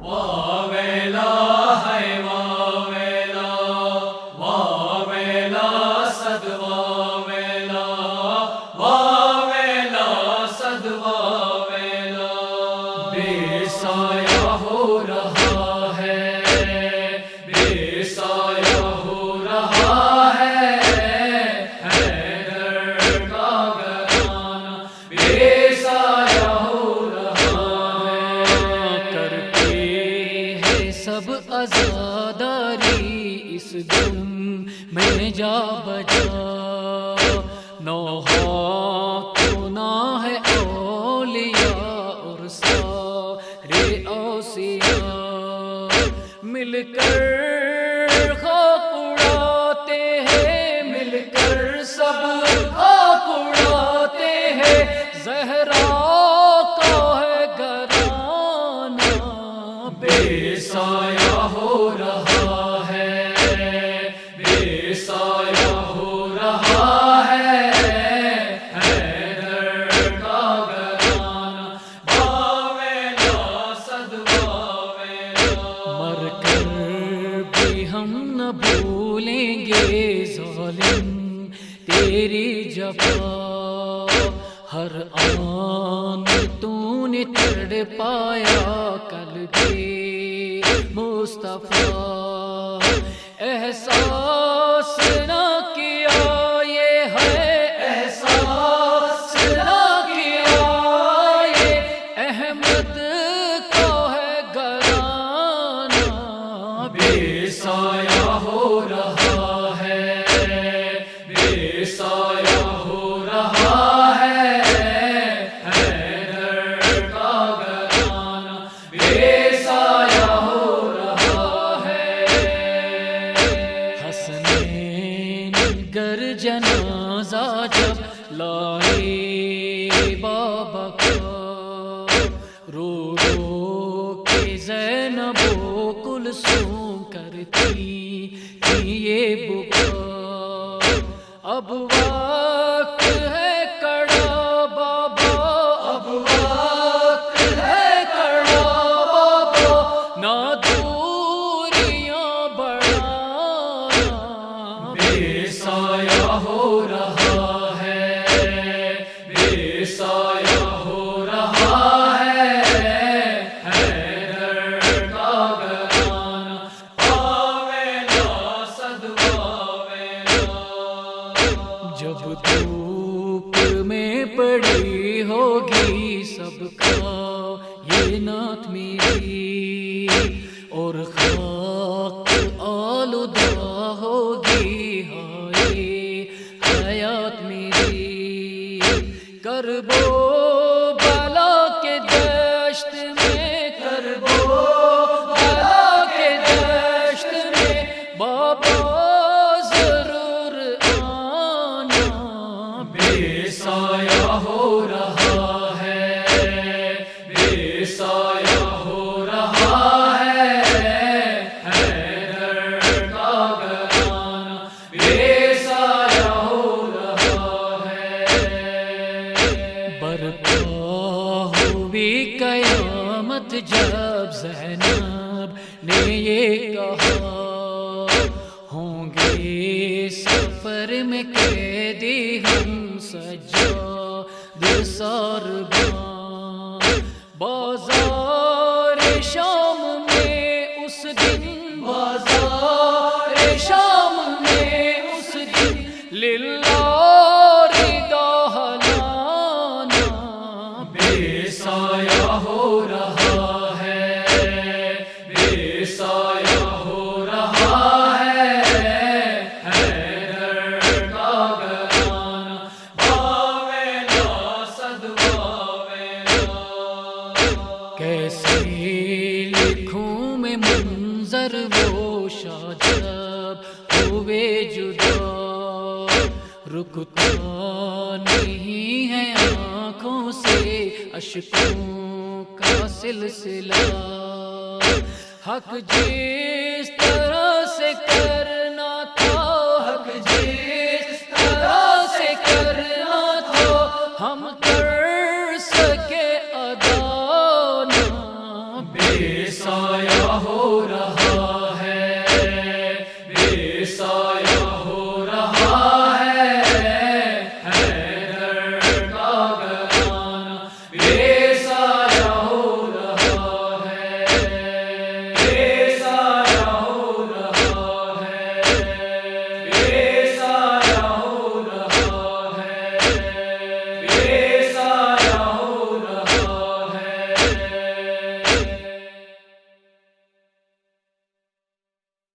واویلا ہے واویلا واویلا صد واویلا واویلا صد واویلا بے سایہ ہو رہا ہے بے سایہ ہو رہا ہے حیدر کا گھرانہ بے سایہ ہو رہا ہے کرتے ہیں سب عزاداری اس دم میں جا بجا نوحہ تو نہ ہے اولیاء اور سارے اوصیاء مل کر خاک اڑاتے ہیں مل کر سب خاک اڑاتے ہیں زہرا کا ہے گھرانہ بے سایہ ہو رہا ہے بے سایہ ہو رہا ہے حیدر کا گھرانہ واویلا صد واویلا مر کر بھی ہم نہ بھولیں گے ظالم تیری جفا ہر آن تو نے تڑ پایا قلبِ مصطفیٰ احساس نہ کیا یہ ہے احساس نہ کیا یہ احمد کا ہے گھرانہ بے سایہ ہو رہا ہے بے سایہ ہو رہا ہے حیدر کا گھرانہ بے سایہ ہو رہا ہے حسنین گر جنازہ جب لائے بابا کا رو رو کے زینب و کلثوم کرتی تھی یہ بکا اب وقت ہے کڑا بابا اب وقت ہے کڑا بابا نہ دوریاں بڑھانا بے سایہ ہو رہا ہے بے سایہ ہو رہا ہے حیدر کا گھرانہ واویلا صد واویلا جب دھوپ میں پڑی ہوگی سب کا یہ نعت میری اور خاک آلودہ ہوگی ہائے حیات میری کربو بلا کے دشت میں کربو بلا کے دشت میں بابا ضرور آنا بے سایہ ہو رہا ہے بے سایہ ہو رہا ہے حیدر کا گھرانہ بے سایہ ہو رہا ہے برپا ہوئی قیامت جب زینب نے یہ کہا ہوں گے سفر میں قیدی ہم سجاد سارباں بازار شام میں اس دن بازار شام میں اس دن للہ رضا ہلانا بے سایہ ہو رہا ہے بے سایہ ہو رہا ہے حیدر کا گھرانہ واویلا صد واویلا کیسے لکھوں میں منظر وہ شاہ جب ہوئے جدا رکتا نہیں ہے آنکھوں سے اشکوں کا سلسلہ حق جس طرح سے کرنا تھا حق جس طرح سے کرنا تھا ہم کر سکے ادا نہ بے سایہ سایہ ہو